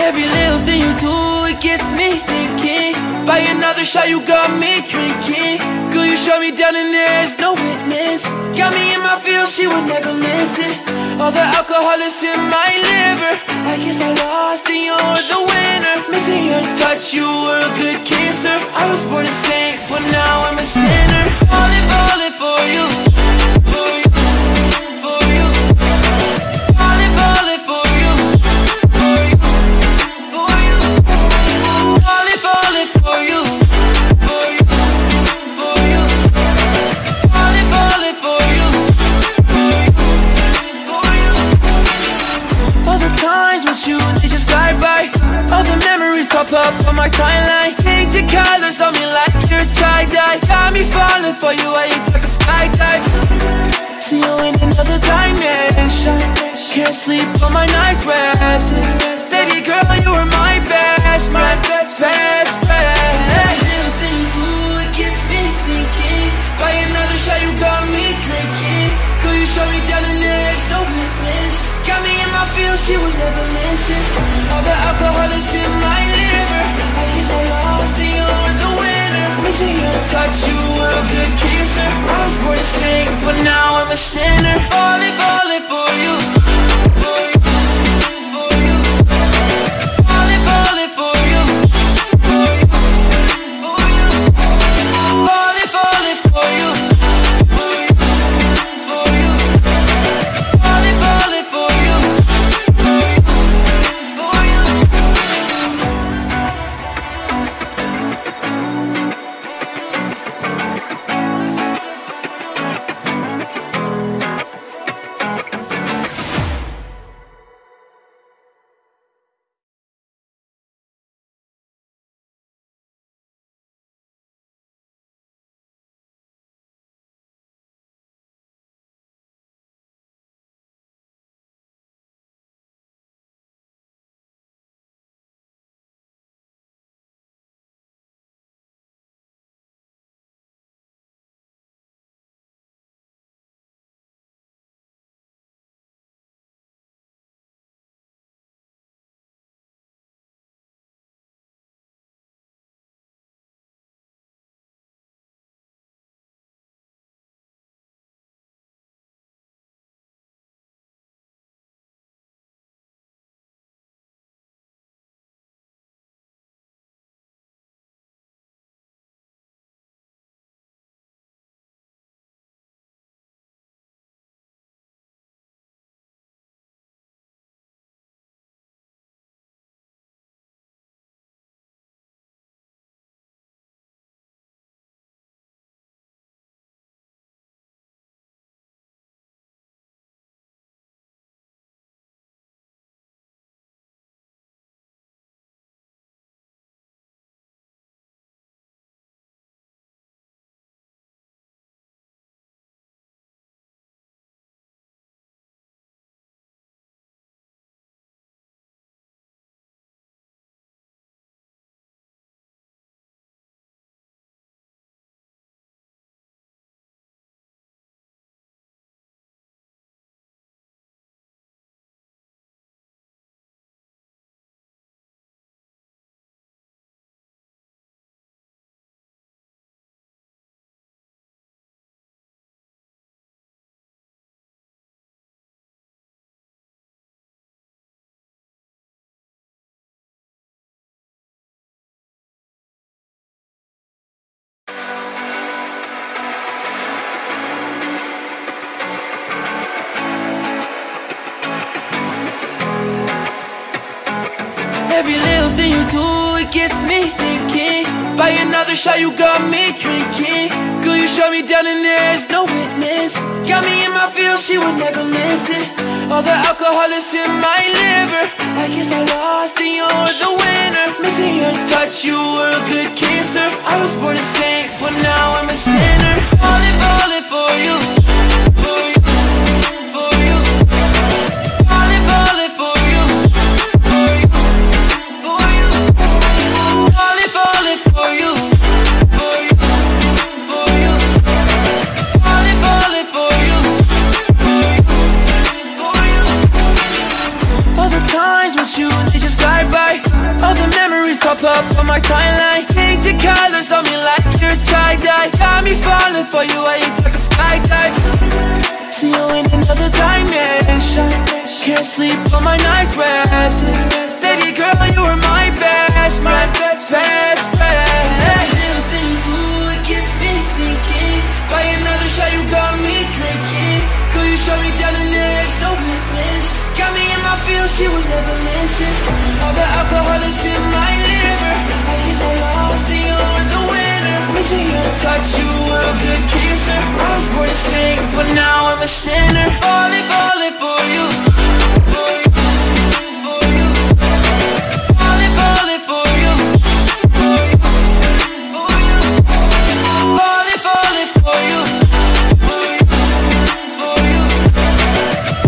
Every little thing you do, it gets me thinking. By another shot, you got me drinking. Girl, you shut me down and there's no witness. Got me in my feels, she would never listen. All the alcohol is in my liver. I guess I lost and you're the winner. Missing your touch, you were a good kisser. I was born a saint, but now I'm a sinner. Falling for you. For you, for you. Falling for you. For you, for you. Falling for you. For you, for you. Falling for you. For you, for you. All the times with you, they just fly by. All the memories pop up on my timeline. Change your colors on me like you're tie-dye. Got me falling for you while you take a skydive. See you in another dimension. Can't sleep on my night's rest. Baby girl, you were my best friend. Every little thing you do, it gets me thinking. By another shot, you got me drinking. Girl, you shut me down and there's no witness. Got me in my feels, she would never listen. All the alcohol is in my liver. I guess I lost and you're the winner. Missing your touch, you were a good kisser. I was born a saint, but now I'm a sinner. Falling for you. For you, for you. Falling for you. For you, for you. Falling for you. For you, for you. Falling for you. For you, for you. Every little thing you do, it gets me thinking. By another shot, you got me drinking. Girl, you shut me down and there's no witness. Got me in my feels, she would never listen. All the alcohol is in my liver. I guess I lost and you're the winner. Missing your touch, you were a good kisser. I was born a saint, but now I'm a sinner. Falling for you. For you, for you. Falling for you. For you, for you. Falling for you. For you, for you. Falling for you. For you, for you. All the times with you, they just fly by. die. Got me falling for you, I ain't talking skydive. See you in another dimension. Can't sleep on my night's rest. Baby girl, you were my best friend, best friend. Every little thing you do, it gets me thinking. By another shot, you got me drinking. Girl, you shut me down and there's no witness. Got me in my feels, she would never listen. All the alcohol is in my liver. I guess I lost and you were the winner. Missing your touch, you were a good kisser. I was born to sing, but now I'm a sinner. Falling, falling for you. For you, for you. Falling, falling for you. For you, for you. Falling, falling for you. For you, for you.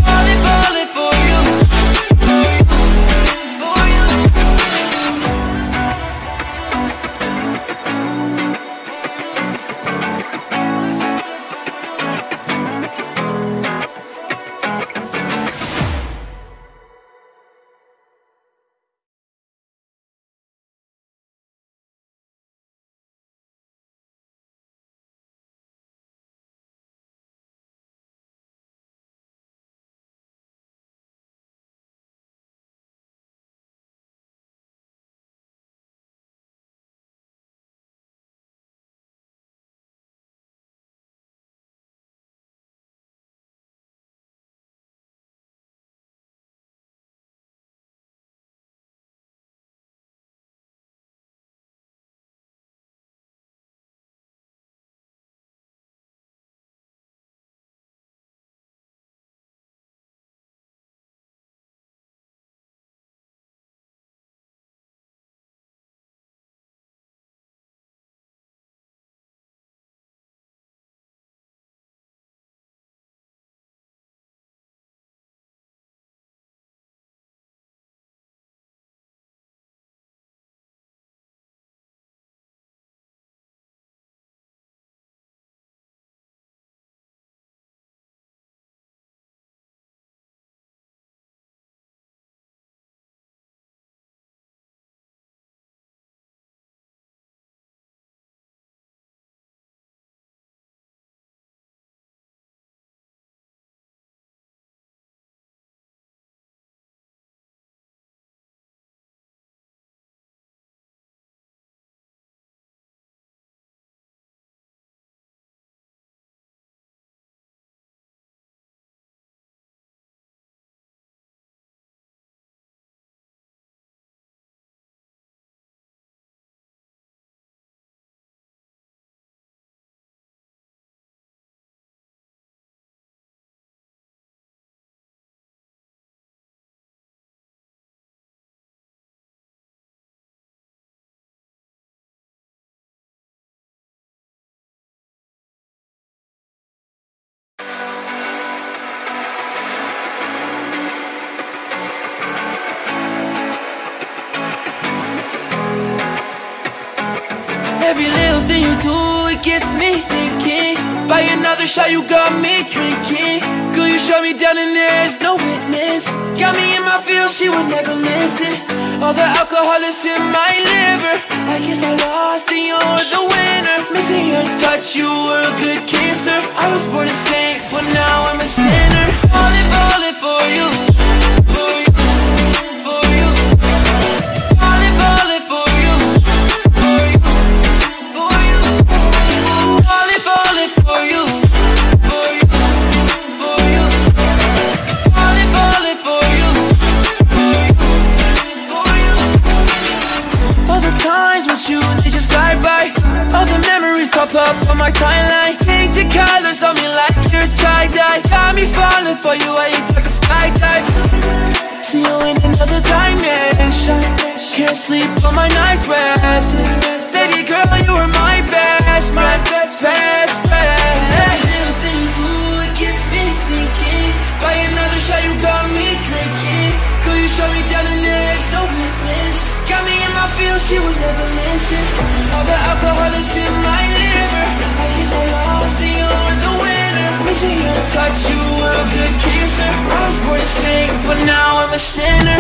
Falling, falling for you. For you, for you. Every little thing you do, it gets me thinking. By another shot, you got me drinking. Girl, you shut me down and there's no witness. Got me in my feels, she would never listen. All the alcohol is in my liver. I guess I lost and you're the winner. Missing your touch, you were a good kisser. I was born to sing, but now I'm a sinner. Falling, falling for you. For you, for you. Falling, falling for you. For you, for you. Falling, falling for you. For you, for you. Falling, falling for you. For you, for you. All the times with you, they just fly by. All the memories pop up on my timeline. Change your colors on me like you're tie-dye. Got me falling for you, I ain't talking skydive. See you in another dimension. Can't sleep on my night's rest. Baby girl, you were my best friend, best friend. Every little thing you do, it gets me thinking. By another shot, you got me drinking. Girl, you shut me down and there's no witness. Got me in my feels, she would never listen. All the alcohol is in my liver. I guess I lost and you were the winner. Missing your touch, you were a good kisser. I was born to sing, but now I'm a sinner.